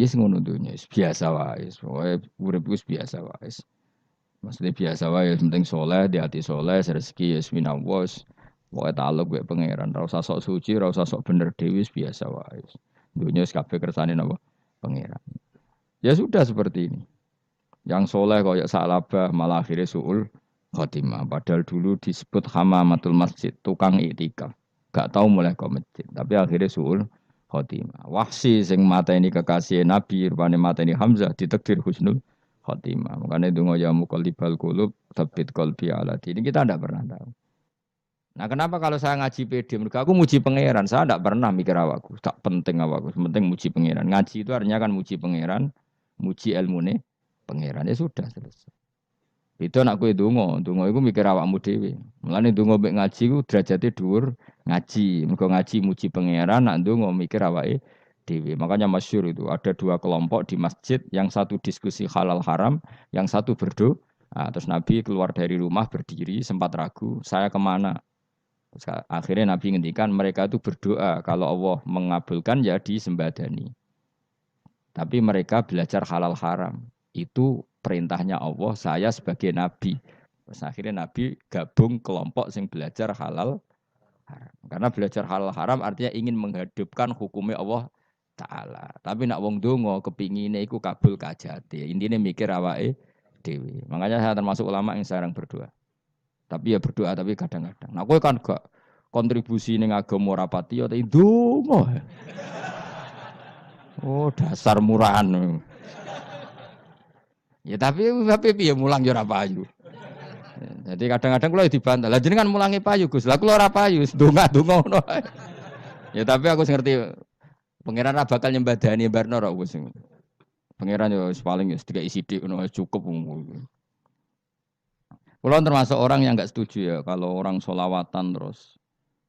Yes ngono dunya, biasa wae. Pokoke urip wis biasa wae. Maksudnya biasa wae, penting soleh, di hati soleh, rezeki ya minallah. Pokoke taluk mek pangeran, ora usah sok suci, ora usah sok bener dhewe, biasa wae. Dunya wis kabeh kersane napa? Pangeran. Ya sudah seperti ini. Yang soleh koyok salabah malah akhirnya suul khotimah. Padahal dulu disebut hamamatul masjid, tukang iktikaf. Gak tahu mulai ke masjid, tapi akhirnya suul khotimah. Wahsi sing mata ini kekasih Nabi, rupanya mata ini Hamzah ditakdir husnul khotimah. Makanya dungo ya muqallibal qulub tsabbit qalbi ala ini kita tidak pernah tahu. Nah, kenapa kalau saya ngaji PD? Mereka aku muji pangeran, saya tidak pernah mikir awakku, tak penting awakku, penting muji pangeran. Ngaji itu artinya kan muji pangeran, muji ilmune pangeran ya sudah selesai. Itu anak kue dongo itu mikir awakmu dewi. Mulane dongo mek ngaji ku derajate dhuwur ngaji. Mergo ngaji muji pangeran, nak dongo mikir awake dewi. Makanya masyhur itu ada dua kelompok di masjid, yang satu diskusi halal haram, yang satu berdoa. Nah, terus Nabi keluar dari rumah berdiri, sempat ragu, saya kemana? Terus akhirnya Nabi ngendikan mereka itu berdoa kalau Allah mengabulkan ya disembadani. Tapi mereka belajar halal haram. Itu perintahnya Allah, saya sebagai nabi. Terus akhirnya Nabi gabung kelompok yang belajar halal haram. Karena belajar halal haram artinya ingin menghidupkan hukumnya Allah Ta'ala. Tapi nak wong dongo kepingine iku kabul kajati. Intinya mikir awake dewi. Makanya saya termasuk ulama yang jarang berdoa. Tapi ya berdoa tapi kadang-kadang. Nah, kowe kan gak kontribusi ning agama rapati ya tapi dongo. Oh, dasar murahan. Ya tapi piye mulang ya ora payu. Jadi kadang-kadang kula dibantah. Lah jenengan mulangi payu Gus. Lah kula ora payu, donga-donga ngono. Ya tapi aku ngerti pangeran ra bakal nyembadani barno ora Gus. Pangeran ya paling ya sedikit sithik ngono cukup. Kula termasuk orang yang enggak setuju ya kalau orang sholawatan terus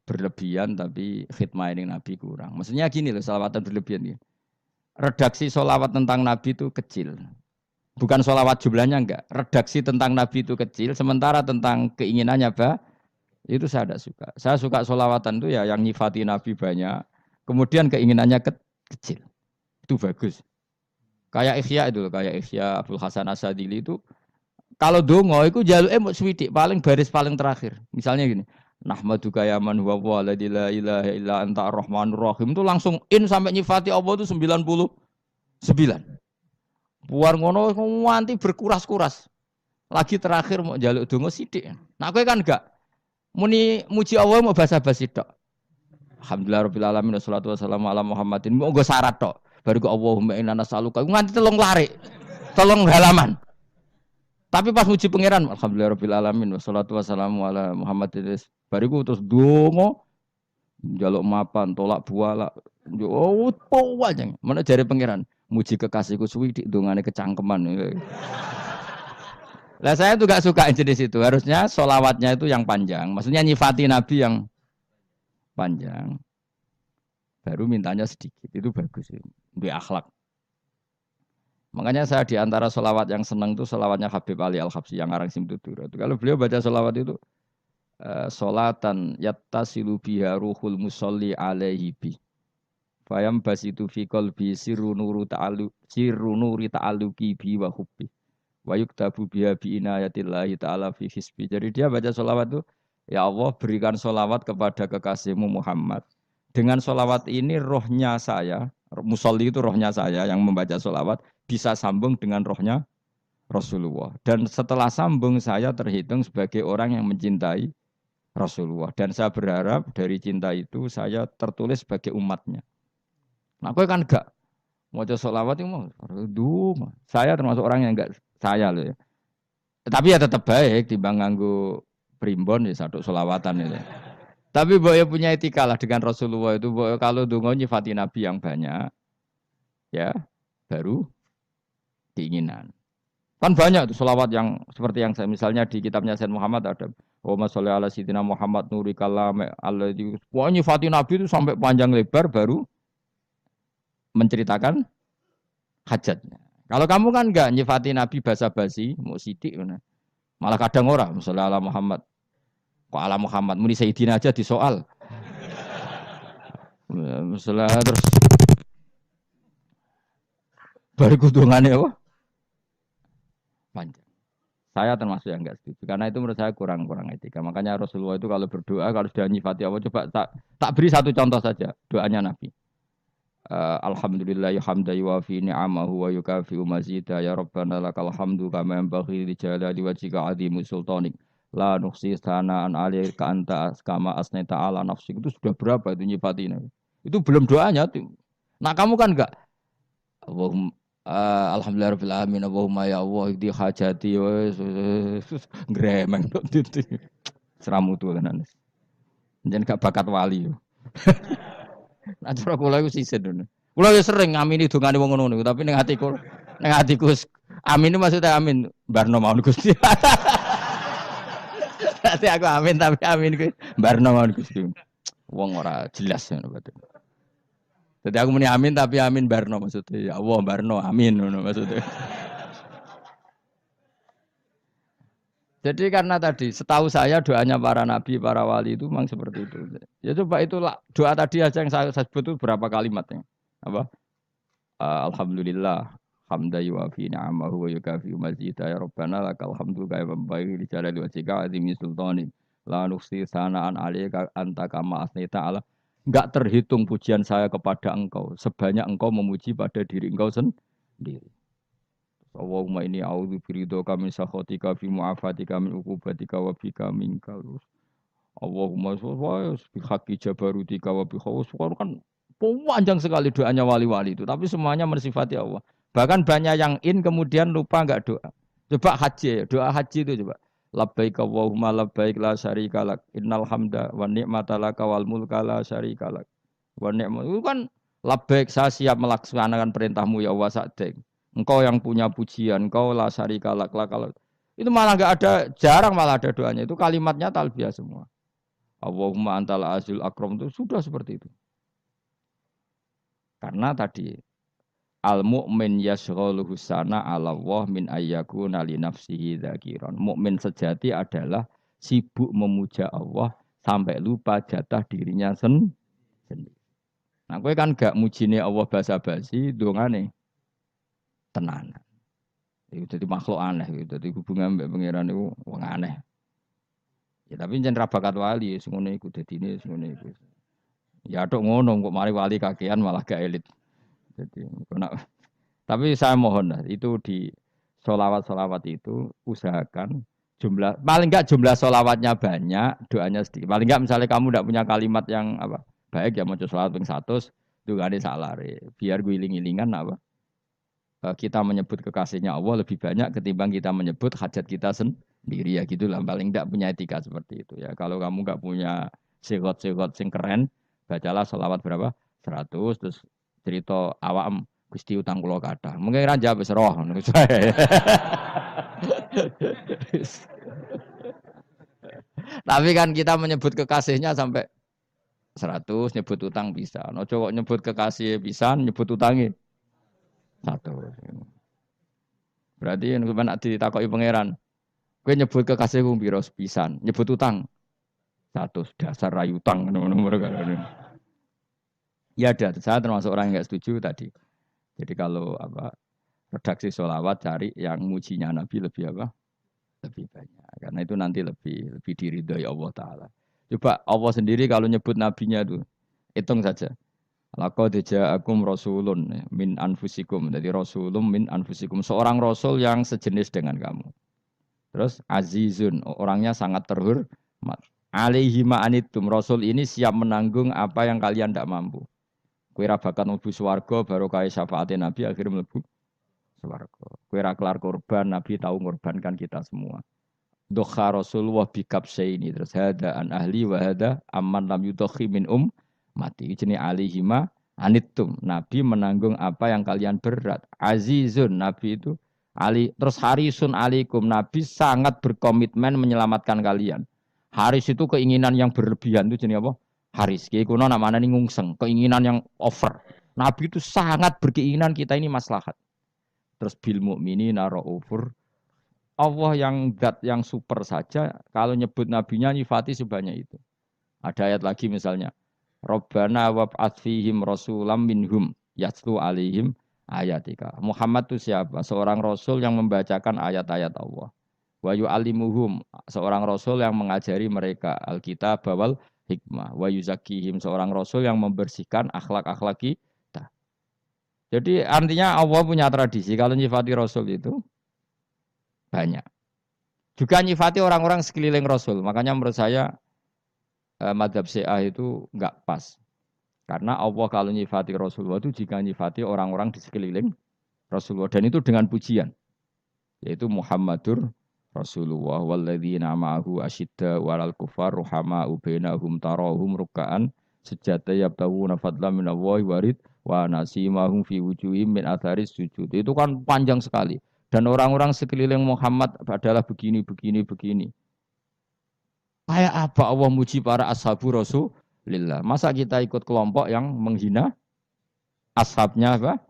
berlebihan tapi khidmah ini Nabi kurang. Maksudnya gini loh, sholawatan berlebihan ya. Redaksi sholawat tentang Nabi itu kecil. Bukan sholawat jumlahnya enggak. Redaksi tentang Nabi itu kecil. Sementara tentang keinginannya itu saya tidak suka. Saya suka sholawatan itu ya yang nyifati Nabi banyak. Kemudian keinginannya kecil. Itu bagus. Kayak Ikhya itu. Kayak Ikhya Abdul Hasan Asadili itu. Kalau dongo itu jaluk swidik. Paling baris paling terakhir. Misalnya gini. Nahmaduka ya man huwa waladi la ilaha illa anta ar-rahmanur rahim. Itu langsung in sampai nyifati Allah itu 99. Buar ngono nganti berkuras-kuras. Lagi terakhir mau jaluk donga sithik. Nah kowe kan enggak muni muji Allah mau basa-basi tok. Alhamdulillah rabbil alamin wassalatu wassalamu ala Muhammadin. Mau nggo syarat tok. Baru ke Allahumma inna nas'aluka nganti telung larik. Telung halaman. Tapi pas muji pangeran alhamdulillah rabbil alamin wassalatu wassalamu ala Muhammadin. Bariku terus donga njaluk mapan, tolak buala. Oh, aja. Mana jare pangeran? Muji kekasihku suwi dik dongane kecangkeman. Lah saya tuh gak suka jenis itu. Harusnya sholawatnya itu yang panjang. Maksudnya nyifati Nabi yang panjang. Baru mintanya sedikit. Itu bagus. Itu akhlak. Makanya saya di antara sholawat yang senang itu sholawatnya Habib Ali Al-Habsyi yang ngarang Simtudur. Kalau beliau baca sholawat itu sholatan yattasilu biha ruhul musolli alaihi bi. Fayam basitu fi qalbi sirru nuri ta'alluqi bi wa hubbi. Wa yuktabu biha bi inayatillahi ta'ala fi hisbi. Jadi dia baca sholawat itu, ya Allah berikan sholawat kepada kekasihmu Muhammad. Dengan sholawat ini rohnya saya, musolli itu rohnya saya yang membaca sholawat, bisa sambung dengan rohnya Rasulullah. Dan setelah sambung saya terhitung sebagai orang yang mencintai Rasulullah. Dan saya berharap dari cinta itu saya tertulis sebagai umatnya. Nah, aku kan enggak mau sholawat itu mau. Saya termasuk orang yang enggak saya loh ya. Tapi ya tetap baik dibanding nganggo primbon ya satu sholawatan itu. Tapi boleh punya etika lah dengan Rasulullah itu. Kalau dongo nyifati Nabi yang banyak, ya baru keinginan. Kan banyak tuh sholawat yang seperti yang saya misalnya di kitabnya Sayyid Muhammad ada Allahumma sholli ala sayyidina Muhammad nuri kalam alladzi wa nyifati Nabi itu sampai panjang lebar baru menceritakan hajatnya. Kalau kamu kan enggak nyifati Nabi basa-basi, mau sidik malah kadang orang sholli ala Muhammad. Kok ala Muhammad muni sayyidina aja disoal. Masalah terus Baru kudungannya apa? Panjang. Saya termasuk yang enggak setuju karena itu menurut saya kurang etika. Makanya Rasulullah itu kalau berdoa kalau sudah nyifati Allah coba tak beri satu contoh saja doanya Nabi. Alhamdulillah hamda yuwafi ni'amahu wa yukafi'u mazida ya rabbana lakal hamdu kama yanbaghi li jalali wajhika azimu sultanik la nuhsi sana'an 'alaika anta kama asnaita ala nafsik. Itu sudah berapa itu nyifatin itu belum doanya tuh. Nah kamu kan enggak Allahumma alhamdulillah rabbil alamin Allahumma ya Allah di hajati gremeng itu seramu tuh kan jangan gak bakat wali yo. Nah cara kula iku sisin. Kula ya sering ngamini dongane wong ngono niku, tapi ning atiku amin maksudnya amin barno mawon Gusti. Dadi aku amin tapi amin kuwi barno mawon Gusti. Wong ora jelas ngono berarti. Jadi aku muni amin tapi amin barno maksudnya. Ya Allah barno amin ngono maksudnya. Jadi karena tadi setahu saya doanya para nabi, para wali itu memang seperti itu. Ya coba itulah doa tadi aja yang saya sebut itu berapa kalimatnya. Apa? Alhamdulillah hamda yuwafi ni'amahu wa yukafi mazida ya rabbana lakal hamdu kaya bayi li jalali wajhika azimi sultani la nuksi sanaan alayka anta kama asnita ala. Enggak terhitung pujian saya kepada engkau sebanyak engkau memuji pada diri engkau sendiri. Allahumma inni a'udzu biridhoka min sakhatika fi mu'afatika min uqubatika wa bika minkal. Allahumma wa bi haqqi jabarutika wa bi khaus. Kan panjang sekali doanya wali-wali itu, tapi semuanya mensifati Allah. Bahkan banyak yang kemudian lupa enggak doa. Coba haji, doa haji itu coba. Labbaik Allahumma labbaik la syarika lak. Innal hamda wa ni'mata laka wal mulka la syarika lak. Wa ni'mat itu kan labbaik saya siap melaksanakan perintahmu ya Allah sa'dek. Engkau yang punya pujian, engkau la syarika lak kalau itu malah enggak ada, jarang malah ada doanya. Itu kalimatnya talbiyah semua. Allahumma antal azil akram itu sudah seperti itu. Karena tadi al mukmin yashghaluhu sana ala Allah min ayyakuna li nafsihi dzakiran. Mukmin sejati adalah sibuk memuja Allah sampai lupa jatah dirinya sendiri. Nah, kowe kan gak mujine Allah basa-basi, dongane tenanan. Itu jadi makhluk aneh gitu. Jadi hubungan mbek pangeran itu wong aneh. Ya tapi jangan bakat wali, semuanya iku dadine semuanya iku. Ya tok ngono kok mari wali kakean malah gak elit. Jadi tapi saya mohon lah itu di solawat itu usahakan paling enggak jumlah solawatnya banyak, doanya sedikit. Paling enggak misalnya kamu tidak punya kalimat yang apa baik ya mau solawat ping 100 itu gak ada salah. Biar gue iling-ilingan apa kita menyebut kekasihnya Allah lebih banyak ketimbang kita menyebut hajat kita sendiri ya gitulah. Paling enggak punya etika seperti itu ya. Kalau kamu enggak punya sigot-sigot sing keren, bacalah selawat berapa 100 terus cerita awam Gusti utang kula kathah. Mungkin ra jawab wis roh ngono saya. Tapi kan kita menyebut kekasihnya sampai 100 nyebut utang bisa. No cowok nyebut kekasih bisa, nyebut utangnya 100. Berarti nek sampeyan ditakoki pangeran, kowe nyebut kekasihku piro pisan, nyebut utang 100 dasar rayu utang ngono-ngono kan. Ya ada, saya termasuk orang yang enggak setuju tadi. Jadi kalau apa redaksi sholawat cari yang mujinya Nabi lebih apa? Lebih banyak. Karena itu nanti lebih diridhoi Allah Taala. Coba Allah sendiri kalau nyebut nabinya itu hitung saja. Laqad ja'akum rasulun min anfusikum. Jadi rasulun min anfusikum. Seorang rasul yang sejenis dengan kamu. Terus azizun, orangnya sangat terhormat. Alaihi ma'anitum. Rasul ini siap menanggung apa yang kalian tidak mampu. Kowe ra bakat mlebu swarga baru kaya syafaate Nabi akhirnya mlebu swarga. Kowe ra kelar korban Nabi tahu ngorbankan kita semua. Dokha Rasulullah bikabsaini terus hada an ahli wa hada amman lam yudokhi min mati. Jenenge alihima anittum. Nabi menanggung apa yang kalian berat. Azizun Nabi itu ali terus harisun alaikum. Nabi sangat berkomitmen menyelamatkan kalian. Haris itu keinginan yang berlebihan itu jenenge apa? Haris, kiai kuno namanya ini ngungseng, keinginan yang over. Nabi itu sangat berkeinginan kita ini maslahat. Terus bil mukminina raufur. Allah yang zat yang super saja, kalau nyebut nabinya nyifati sebanyak itu. Ada ayat lagi misalnya, Rabbana wab'ats fihim rasulam minhum yatlu alaihim ayatika. Muhammad itu siapa? Seorang rasul yang membacakan ayat-ayat Allah. Wa yu'allimuhum, seorang rasul yang mengajari mereka Alkitab wal hikmah. Wa yuzakkihim, seorang rasul yang membersihkan akhlak-akhlak kita. Jadi artinya Allah punya tradisi kalau nyifati rasul itu banyak. Juga nyifati orang-orang sekeliling rasul. Makanya menurut saya madzhab Syiah itu enggak pas. Karena Allah kalau nyifati Rasulullah itu jika nyifati orang-orang di sekeliling Rasulullah. Dan itu dengan pujian. Yaitu Muhammadur Rasulullah walladzina ma'ahu asyidda walal kufar ruhama'u bainahum tarahum ruk'an sujada yabtawuna fadlan minallahi warid wa nasimahum fi wujuhim min atharis sujud. Itu kan panjang sekali. Dan orang-orang sekeliling Muhammad adalah begini. Kayak apa Allah muji para ashabu Rasulillah? Masa kita ikut kelompok yang menghina ashabnya apa?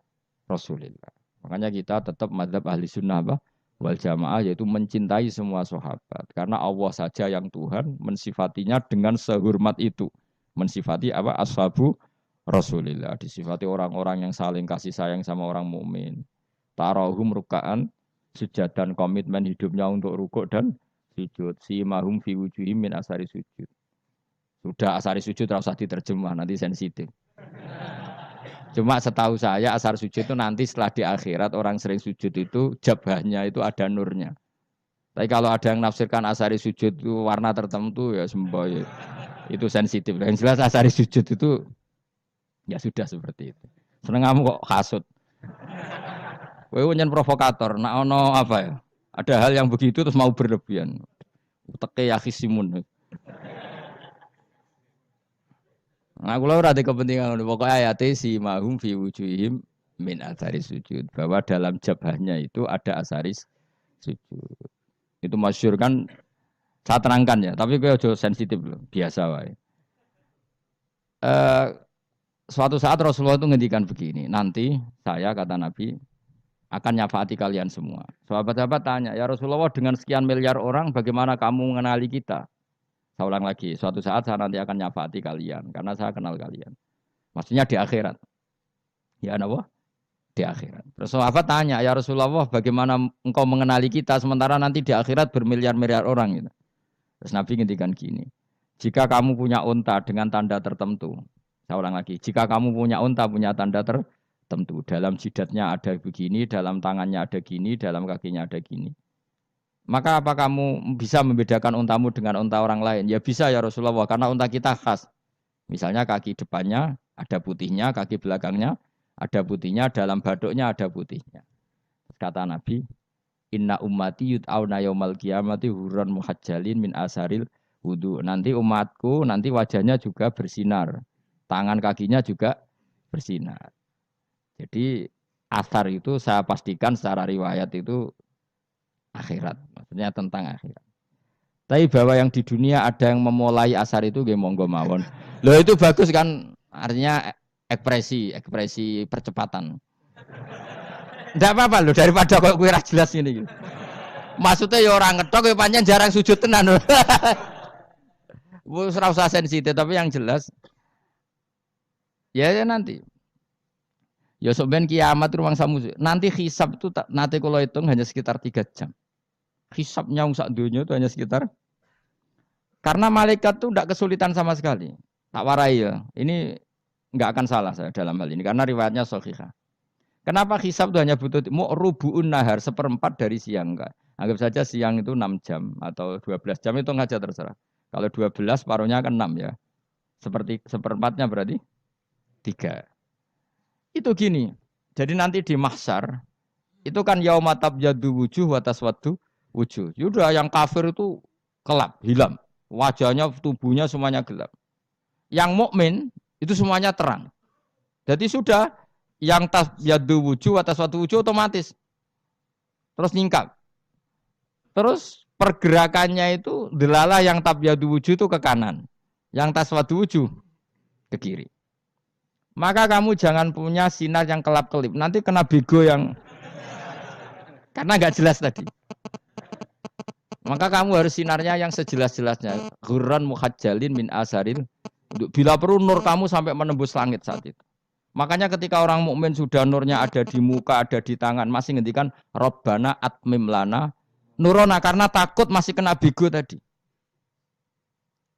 Rasulillah. Makanya kita tetap madzhab ahli sunnah apa? Wal jamaah, yaitu mencintai semua sahabat. Karena Allah saja yang Tuhan mensifatinya dengan sehormat itu. Mensifati apa? Ashabu Rasulillah. Disifati orang-orang yang saling kasih sayang sama orang mukmin. Tarahum ruka'an, sujud dan komitmen hidupnya untuk rukuk dan sujud. Si mahum fi wujuhim min asari sujud. Sudah asari sujud tidak usah diterjemah, nanti sensitif. Cuma setahu saya asar sujud itu nanti setelah di akhirat orang sering sujud itu jabahnya itu ada nurnya. Tapi kalau ada yang nafsirkan asari sujud itu warna tertentu ya semboy. Itu sensitif. Yang jelas asari sujud itu ya sudah seperti itu. Seneng kamu kok hasut. Kowe nyen provokator, nak ono apa ya? Ada hal yang begitu terus mau berlebihan. Uteke yakhisimun. Nah, kula ora ada kepentingan pokoknya ayat si mahum fi wujuhim min athari sujud, bahwa dalam jabahnya itu ada asaris sujud. Itu masyhur kan, saya terangkan ya, tapi kowe aja sensitif loh, biasa wae. Suatu saat Rasulullah itu ngendikan begini, nanti saya kata Nabi akan nyafaati kalian semua. Sahabat-sahabat tanya, ya Rasulullah dengan sekian miliar orang bagaimana kamu mengenali kita? Saya ulang lagi, suatu saat saya nanti akan nyafaati kalian, karena saya kenal kalian. Maksudnya di akhirat. Ya apa? Di akhirat. Terus sahabat tanya, ya Rasulullah bagaimana engkau mengenali kita sementara nanti di akhirat bermiliar-miliar orang gitu. Terus Nabi ngendikan gini, jika kamu punya unta dengan tanda tertentu, saya ulang lagi, jika kamu punya unta punya tanda tertentu, dalam jidatnya ada begini, dalam tangannya ada gini, dalam kakinya ada gini. Maka apa kamu bisa membedakan untamu dengan unta orang lain? Ya bisa ya Rasulullah, karena unta kita khas. Misalnya kaki depannya ada putihnya, kaki belakangnya ada putihnya, dalam baduknya ada putihnya. Kata Nabi, inna ummati yud'auna yaumal qiyamati hurran muhajjalin min asaril wudu. Nanti umatku, nanti wajahnya juga bersinar. Tangan kakinya juga bersinar. Jadi asar itu saya pastikan secara riwayat itu akhirat, maksudnya tentang akhirat. Tapi bahwa yang di dunia ada yang memulai asar itu nggih monggo mawon. Loh itu bagus kan, artinya ekspresi percepatan. Ndak apa-apa loh, daripada kok kowe ra jelas ngene iki. Maksudnya ya orang ngetok ya pancen jarang sujud tenan. Wis ora usah sensitif, tapi yang jelas ya nanti. Ya sebenarnya kiamat ruang samu. Nanti hisab itu nanti kalau hitung hanya sekitar 3 jam. Hisabnya sak dunia itu hanya sekitar. Karena malaikat itu tidak kesulitan sama sekali. Tak warai ya. Ini enggak akan salah saya dalam hal ini karena riwayatnya sahihah. Kenapa hisab itu hanya butuh rubu'un nahar, seperempat dari siang enggak. Anggap saja siang itu 6 jam atau 12 jam itu aja terserah. Kalau 12 paruhnya kan 6 ya. Seperti seperempatnya berarti 3. Itu gini, jadi nanti di mahsyar, itu kan yauma tabyaddu wujuh wa taswaddu wujuh. Yaudah yang kafir itu kelap, hilang. Wajahnya, tubuhnya semuanya gelap. Yang mukmin itu semuanya terang. Jadi sudah, yang tabyaddu wujuh wa taswaddu wujuh otomatis. Terus nyingkap. Terus pergerakannya itu, delalah yang tabyaddu wujuh itu ke kanan. Yang taswaddu wujuh ke kiri. Maka kamu jangan punya sinar yang kelap-kelip. Nanti kena bego yang karena nggak jelas tadi. Maka kamu harus sinarnya yang sejelas-jelasnya. Ghurran muhajjalin min asaril. Bila perlu nur kamu sampai menembus langit saat itu. Makanya ketika orang mukmin sudah nurnya ada di muka, ada di tangan, masih ngendikan Rabbana atmim lana nurona karena takut masih kena bigo tadi.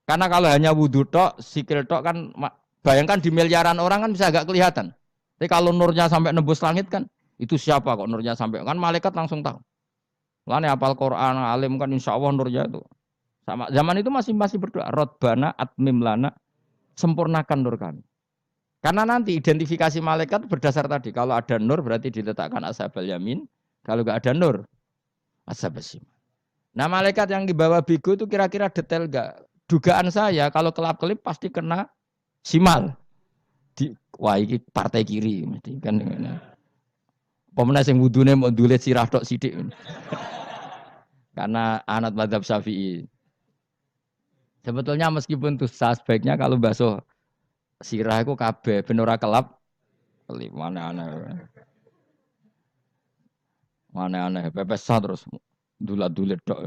Karena kalau hanya wudhu tok, sikil tok kan bayangkan di miliaran orang kan bisa agak kelihatan. Tapi kalau nurnya sampai nembus langit kan itu siapa kok nurnya sampai kan malaikat langsung tahu. Lane hafal Quran, alim kan insya Allah nurnya itu. Sama zaman itu masih berdoa, Rabbana atmim lana sempurnakan nur kami. Karena nanti identifikasi malaikat berdasar tadi. Kalau ada nur berarti diletakkan ashabal yamin. Kalau nggak ada nur, ashabal shimal. Nah malaikat yang dibawa bigo itu kira-kira detail nggak? Dugaan saya kalau kelap-kelip pasti kena simal. Wah ini partai kiri mesti kan. Pemenang yang wudhunya mau dulet sirah tok sidik. Karena anak madzhab Syafi'i. Sebetulnya meskipun tuh sebaiknya kalau basuh sirah itu kabeh ben ora kelap kelip mana aneh pepesan terus dulat-dulit tok.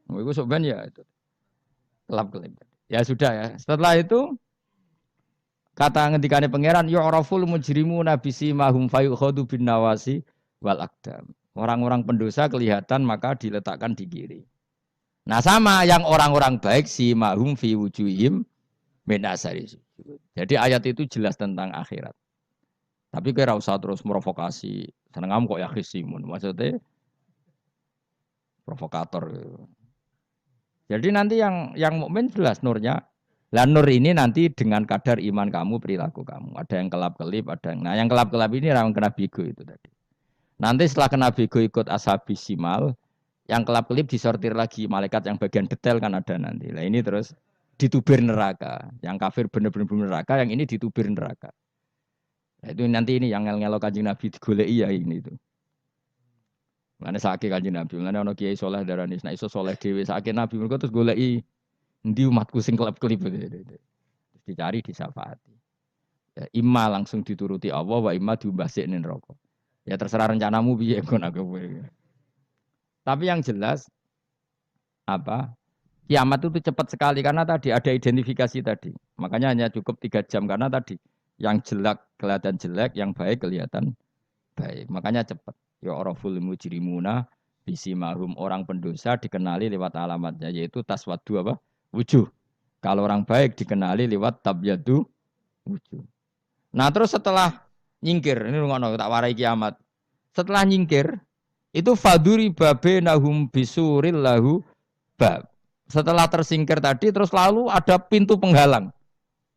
Iku sok ben ya itu kelap kelip. Ya sudah ya. Setelah itu kata ngendikane pangeran yu'raful mujrimuna bisimahum fayukhadu bin nawasi wal aqdam. Orang-orang pendosa kelihatan maka diletakkan di kiri. Nah sama yang orang-orang baik simahum fi wujuhim min asari sujud. Jadi ayat itu jelas tentang akhirat. Tapi kira usah terus provokasi. Seneng kamu kok ya khisimun. Maksudnya provokator. Jadi nanti yang mukmin jelas nurnya. Lah nur ini nanti dengan kadar iman kamu, perilaku kamu. Ada yang kelap-kelip, ada yang. Nah, yang kelap-kelip ini orang kena bigo itu tadi. Nanti setelah kena bigo ikut ashabis simal, yang kelap-kelip disortir lagi malaikat yang bagian detail kan ada nanti. Nah, ini terus ditubir neraka. Yang kafir benar-benar neraka, yang ini ditubir neraka. Nah, itu nanti ini yang ngel-ngelo Kanjeng Nabi digoleki ya ini itu. Mana sakit Kanjeng Nabi, mana ono kiai soleh darani nek iso soleh dhewe sakit Nabi mergo terus goleki endi umatku sing kelep-kelip terus dicari disyafaati. Ya, imma langsung dituruti Allah wa imma diumbasikne neraka. Ya terserah rencanamu piye kon aku. Tapi yang jelas apa? Kiamat itu cepat sekali karena tadi ada identifikasi tadi. Makanya hanya cukup 3 jam karena tadi yang jelek kelihatan jelek, yang baik kelihatan baik. Makanya cepat. Ya oraful mujrimuna bisimahum orang pendosa dikenali lewat alamatnya yaitu taswadu apa? Wujuh. Kalau orang baik dikenali lewat tabyadu wujuh. Nah, terus setelah nyingkir, ini ngono tak warai kiamat. Setelah nyingkir itu faduri babe nahum bisuril lahu bab. Setelah tersingkir tadi terus lalu ada pintu penghalang.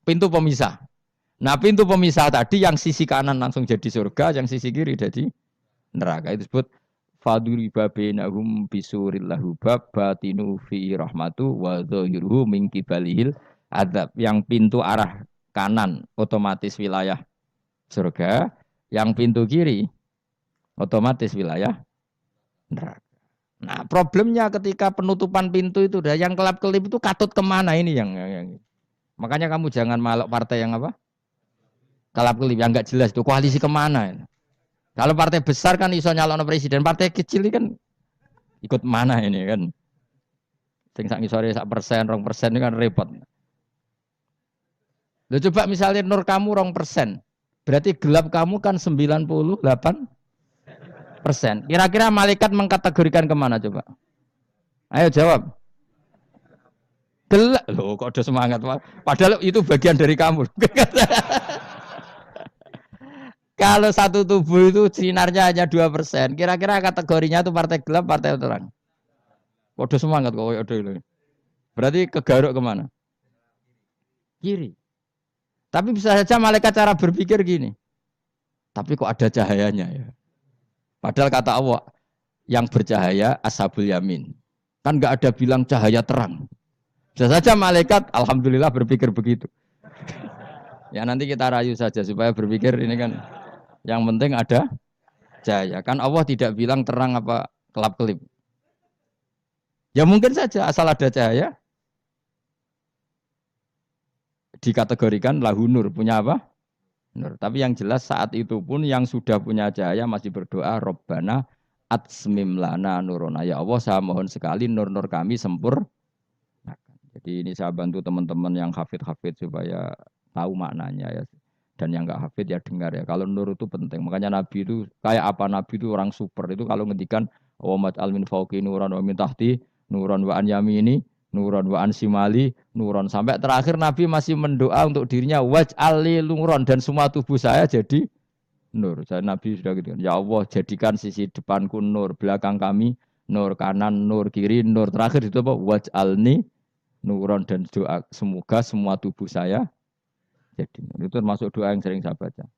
Pintu pemisah. Nah, pintu pemisah tadi yang sisi kanan langsung jadi surga, yang sisi kiri jadi neraka. Itu disebut faduri babainahum bisuril lahu bab batinu fi rahmatu wa dhahiruhu min kibalihil adzab. Yang pintu arah kanan otomatis wilayah surga, yang pintu kiri otomatis wilayah neraka. Nah, problemnya ketika penutupan pintu itu dah yang kelap-kelip itu katut kemana ini yang makanya kamu jangan malok partai yang apa? Kelap-kelip yang enggak jelas itu koalisi kemana? Kalau partai besar kan iso nyalon presiden, partai kecil ini kan ikut mana ini kan? Sing sak ngisore 1%, 2% ini kan repot. Loh coba misalnya nur kamu 2%, berarti gelap kamu kan 98%. Kira-kira malaikat mengkategorikan kemana coba? Ayo jawab. Gelap. Loh kok ada semangat. Padahal itu bagian dari kamu. Kalau satu tubuh itu sinarnya hanya 2%. Kira-kira kategorinya itu partai gelap, partai terang. Kode semangat kok itu. Berarti kegaruk kemana? Kiri. Tapi bisa saja malaikat cara berpikir gini. Tapi kok ada cahayanya ya? Padahal kata Allah, yang bercahaya ashabul yamin. Kan nggak ada bilang cahaya terang. Bisa saja malaikat, alhamdulillah berpikir begitu. Ya nanti kita rayu saja supaya berpikir ini kan. Yang penting ada cahaya. Kan Allah tidak bilang terang apa kelap-kelip. Ya mungkin saja asal ada cahaya. Dikategorikan lahu nur. Punya apa? Nur. Tapi yang jelas saat itu pun yang sudah punya cahaya masih berdoa. Rabbana atsmim lana nurona. Ya Allah saya mohon sekali nur-nur kami sempurna. Jadi ini saya bantu teman-teman yang hafid-hafid supaya tahu maknanya ya. Dan yang nggak hafid ya dengar ya. Kalau nur itu penting. Makanya Nabi itu kayak apa Nabi itu orang super itu kalau ngendikan wa mat'al min fauqi nuran wa min tahti nuran wa an yamini nuran wa an simali nuran sampai terakhir Nabi masih mendoa untuk dirinya waj'al li nuran dan semua tubuh saya jadi nur. Saya Nabi sudah gitu. Ya Allah jadikan sisi depanku nur, belakang kami nur, kanan nur, kiri nur. Terakhir itu apa? Waj'alni nuron dan doa semoga semua tubuh saya jadi nur. Itu termasuk doa yang sering saya baca.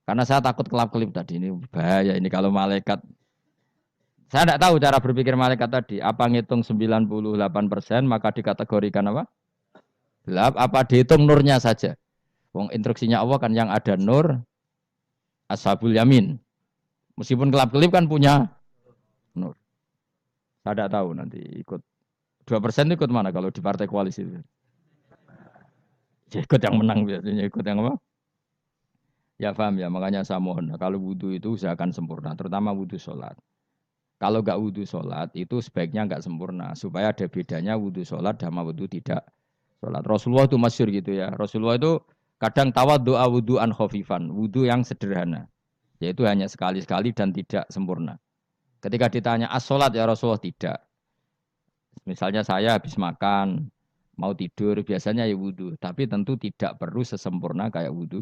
Karena saya takut kelap-kelip tadi ini bahaya ini kalau malaikat. Saya tidak tahu cara berpikir malaikat tadi. Apa ngitung 98% maka dikategorikan apa? Gelap. Apa dihitung nurnya saja? Wong instruksinya Allah kan yang ada nur ashabul yamin. Meskipun kelap-kelip kan punya nur. Saya tidak tahu nanti ikut 2% ikut mana kalau di partai koalisi itu. Ya, ikut yang menang biasanya ikut yang apa? Ya paham ya, makanya saya mohon. Kalau wudhu itu usahakan sempurna, terutama wudhu sholat. Kalau nggak wudhu sholat itu sebaiknya nggak sempurna, supaya ada bedanya wudhu sholat sama wudhu tidak sholat. Rasulullah itu masyhur gitu ya. Rasulullah itu kadang tawaddu'a wudhu'an khafifan, wudhu yang sederhana, yaitu hanya sekali-sekali dan tidak sempurna. Ketika ditanya as-sholat ya Rasulullah tidak. Misalnya saya habis makan, mau tidur, biasanya ya wudhu, tapi tentu tidak perlu sesempurna kayak wudhu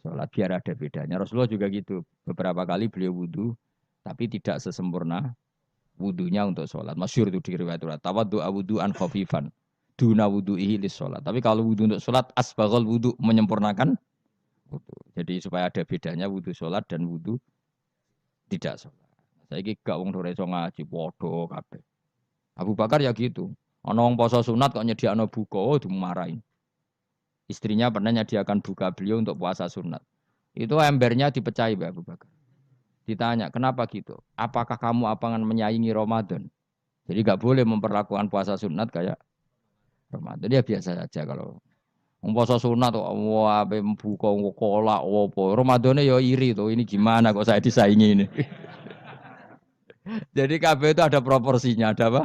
sholat biar ada bedanya. Rasulullah juga gitu. Beberapa kali beliau wudhu, tapi tidak sesempurna wudhunya untuk sholat. Masyhur itu di riwayat itu. Tawaddu'a wudhu'an khafifan. Duna wudhu'ihi lis sholat. Tapi kalau wudhu untuk sholat, asbaghal wudhu menyempurnakan wudhu. Jadi supaya ada bedanya wudhu sholat dan wudhu tidak sholat. Saya gak wong ora iso ngaji podo kabeh. Abu Bakar ya gitu. Ana wong poso sunat kok nyediakno buka, dimarahin. Istrinya pernah nyediakan buka beliau untuk puasa sunat. Itu embernya dipecahi Abu Bakar. Ditanya, kenapa gitu? Apakah kamu akan menyaingi Ramadan? Jadi nggak boleh memperlakukan puasa sunat kayak Ramadan. Dia biasa saja kalau puasa sunat, wah, buka kolak, wopo. Ramadannya ya iri tuh. Ini gimana kok saya disaingi ini? Jadi KB itu ada proporsinya, ada apa?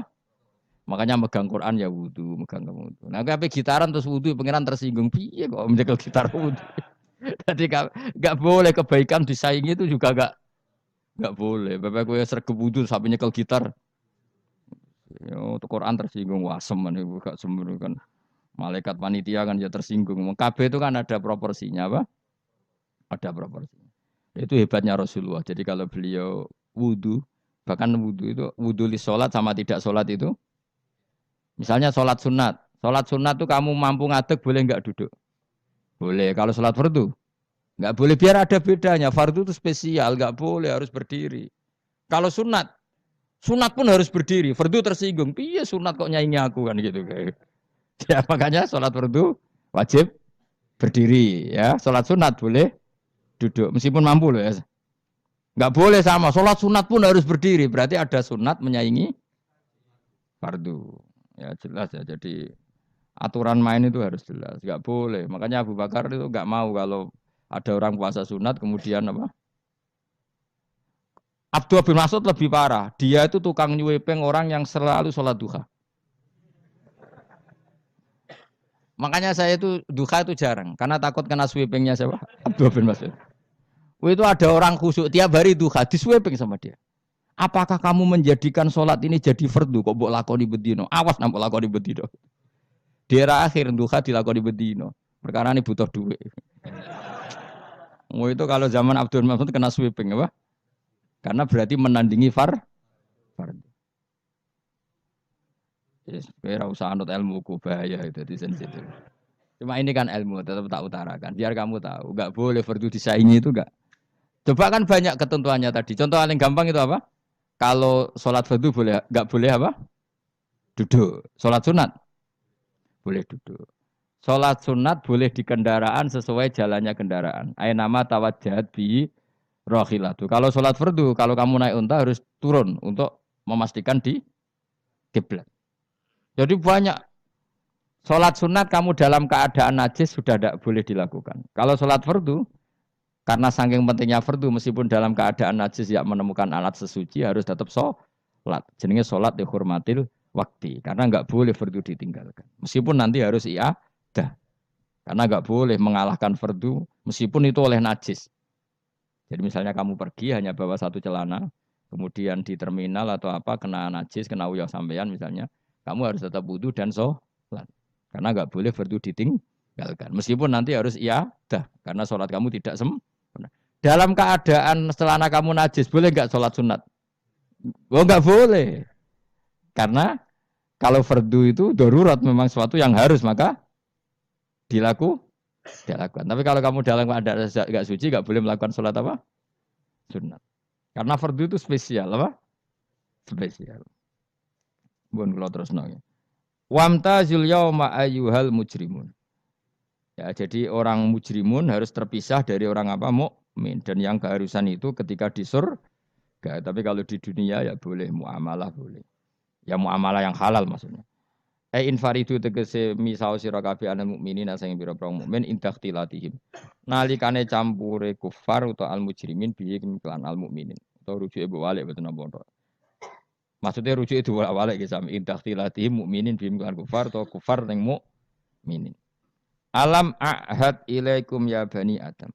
Makanya megang Quran ya wudhu, megang wudhu. Nah, KB gitaran terus wudhu, pengiran tersinggung. Piye kok menjaga gitar wudhu? Jadi nggak boleh kebaikan disaingi itu juga nggak boleh. Bapak gue sergap wudhu sampai nyekel gitar. Yo, Quran tersinggung wasem ini gak sembunyi kan. Malaikat panitia kan ya tersinggung. KB itu kan ada proporsinya apa? Ada proporsinya. Itu hebatnya Rasulullah. Jadi kalau beliau wudhu, bahkan wudhu itu wudhu li sholat sama tidak sholat itu. Misalnya sholat sunat. Sholat sunat itu kamu mampu ngadeg boleh nggak duduk? Boleh. Kalau sholat fardu? Nggak boleh. Biar ada bedanya. Fardu itu spesial. Nggak boleh. Harus berdiri. Kalau sunat. Sunat pun harus berdiri. Fardu tersinggung. Iya sunat kok nyaingi aku kan gitu. Ya makanya sholat fardu wajib berdiri. Ya sholat sunat boleh duduk. Meskipun mampu loh ya. Nggak boleh sama. Sholat sunat pun harus berdiri. Berarti ada sunat menyaingi fardu. Ya jelas ya. Jadi aturan main itu harus jelas. Nggak boleh. Makanya Abu Bakar itu nggak mau kalau ada orang puasa sunat kemudian apa? Abdullah bin Mas'ud lebih parah. Dia itu tukang nyuwepeng orang yang selalu sholat duha. Makanya saya itu duha itu jarang. Karena takut kena sweepingnya siapa? Abdullah bin Mas'ud. Itu ada orang khusyuk tiap hari duha disweping sama dia. Apakah kamu menjadikan sholat ini jadi fardu? Kok mbok lakoni bedino? Awas nampak lakoni bedino. Di era akhir duha dilakoni bedino. Perkara ini butuh duit. Itu kalau zaman Abdul Mas'ud kena sweeping apa? Karena berarti menandingi fardu. Yes, kira usah anut ilmuku bahaya itu di sensitif. Cuma ini kan ilmu tetap tak utarakan. Biar kamu tahu, nggak boleh fardu disaingi itu nggak. Coba kan banyak ketentuannya tadi. Contoh paling gampang itu apa? Kalau sholat fardu boleh, nggak boleh apa? Duduk. Sholat sunat boleh duduk. Sholat sunat boleh di kendaraan sesuai jalannya kendaraan. Ainama tawajjahat bi rohilatu. Kalau sholat fardu, kalau kamu naik unta harus turun untuk memastikan di kiblat. Jadi banyak sholat sunat kamu dalam keadaan najis sudah tidak boleh dilakukan. Kalau sholat fardu, karena saking pentingnya fardu meskipun dalam keadaan najis tidak menemukan alat sesuci harus tetap sholat. Jenenge sholat dihormatil waktu. Karena nggak boleh fardu ditinggalkan. Meskipun nanti harus iadah. Karena nggak boleh mengalahkan fardu meskipun itu oleh najis. Jadi misalnya kamu pergi hanya bawa satu celana, kemudian di terminal atau apa kena najis, kena uyah sampean misalnya, kamu harus tetap wudu dan sholat. Karena nggak boleh fardu ditinggalkan. Meskipun nanti harus iya dah, karena sholat kamu tidak sempurna. Dalam keadaan celana kamu najis, boleh nggak sholat sunat? Oh nggak boleh. Karena kalau fardu itu darurat memang sesuatu yang harus maka dilakukan. Tapi kalau kamu dalam keadaan nggak suci, nggak boleh melakukan sholat apa? Sunat. Karena fardu itu spesial apa? Spesial. Bukan kalau terus nanya. Wamtazul yauma ayyuhal mujrimun. Ya, jadi orang mujrimun harus terpisah dari orang apa? Mukmin. Dan yang keharusan itu ketika di surga. Tapi kalau di dunia ya boleh muamalah boleh. Ya muamalah yang halal maksudnya. Infaridu tegese misau sira kabeh ana mukminin sing pira-pira mukmin intaktilatihim. Nalikane campure kufar utawa al mujrimin bihi kelan al mukminin. Utawa rujuke mbok walik mboten napa. Maksudnya rujuke diwalik ge sami intaktilatihim mukminin bihi kelan kufar utawa kufar ning mukminin. Alam ahad ilaikum ya bani Adam.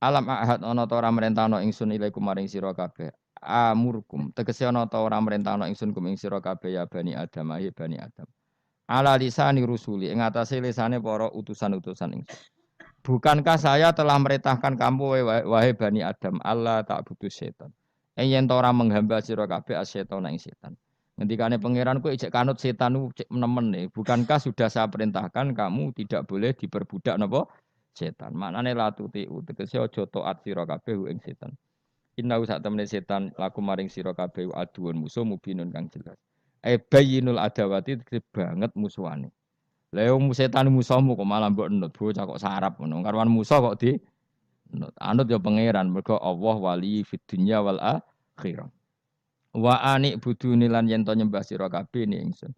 Alam ahad ana ta ora merentano ingsun ilaikum maring sira kabeh. Amurkum tegese ana ta ora merentano ingsun kum ing sira kabeh ya bani Adam ya bani Adam. Ala lisani rusuli ing atase lisane para utusan-utusan ingsun. Bukankah saya telah merintahkan kamu wahai Bani Adam Allah tak butuh setan. Yen ora menghamba sira kabeh asetan ing setan. Ngendikane pangeran kowe ijek kanut setan cek nemen nih. Bukankah sudah saya perintahkan kamu tidak boleh diperbudak napa setan. Maknane latuti tegese aja taat sira kabeh ing setan. Inna sak temene setan laku maring sira kabeh aduun musuh mubinun kang jelas. Bayinul adawati banget musuhane. Lah yo setan musuhmu kok malah mbok enut bocah kok sarap ngono. Karuan musuh kok di enut. Anut yo pangeran mergo Allah wali fid dunya wal akhirah. Wa ani buduni lan yen to nyembah sira kabeh ni ingsun.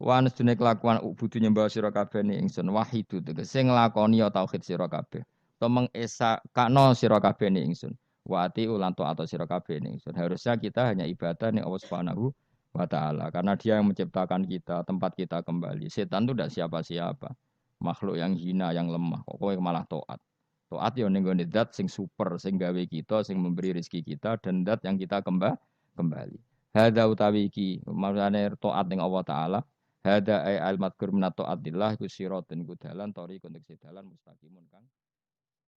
Wa anustune kelakuan budu nyembah sira kabeh ni ingsun wahidu tegese nglakoni ya tauhid sira kabeh. To mengesa kakno sira kabeh ni ingsun. Wa ati ulan to atau sira kabeh ni ingsun. Harusnya kita hanya ibadah ning Allah Subhanahu wa ta'ala karena dia yang menciptakan kita, tempat kita kembali. Setan itu tidak siapa-siapa. Makhluk yang hina, yang lemah. Kok kowe malah taat. Taat ya ning gone zat sing super, sing gawe kita, sing memberi rezeki kita dan zat yang kita kembali. Hadza utawi iki, maksudane taat ning Allah taala. Hadza ay al madkur min taatillah iku siratun ku dalan tori kontek dalan mustaqimun kang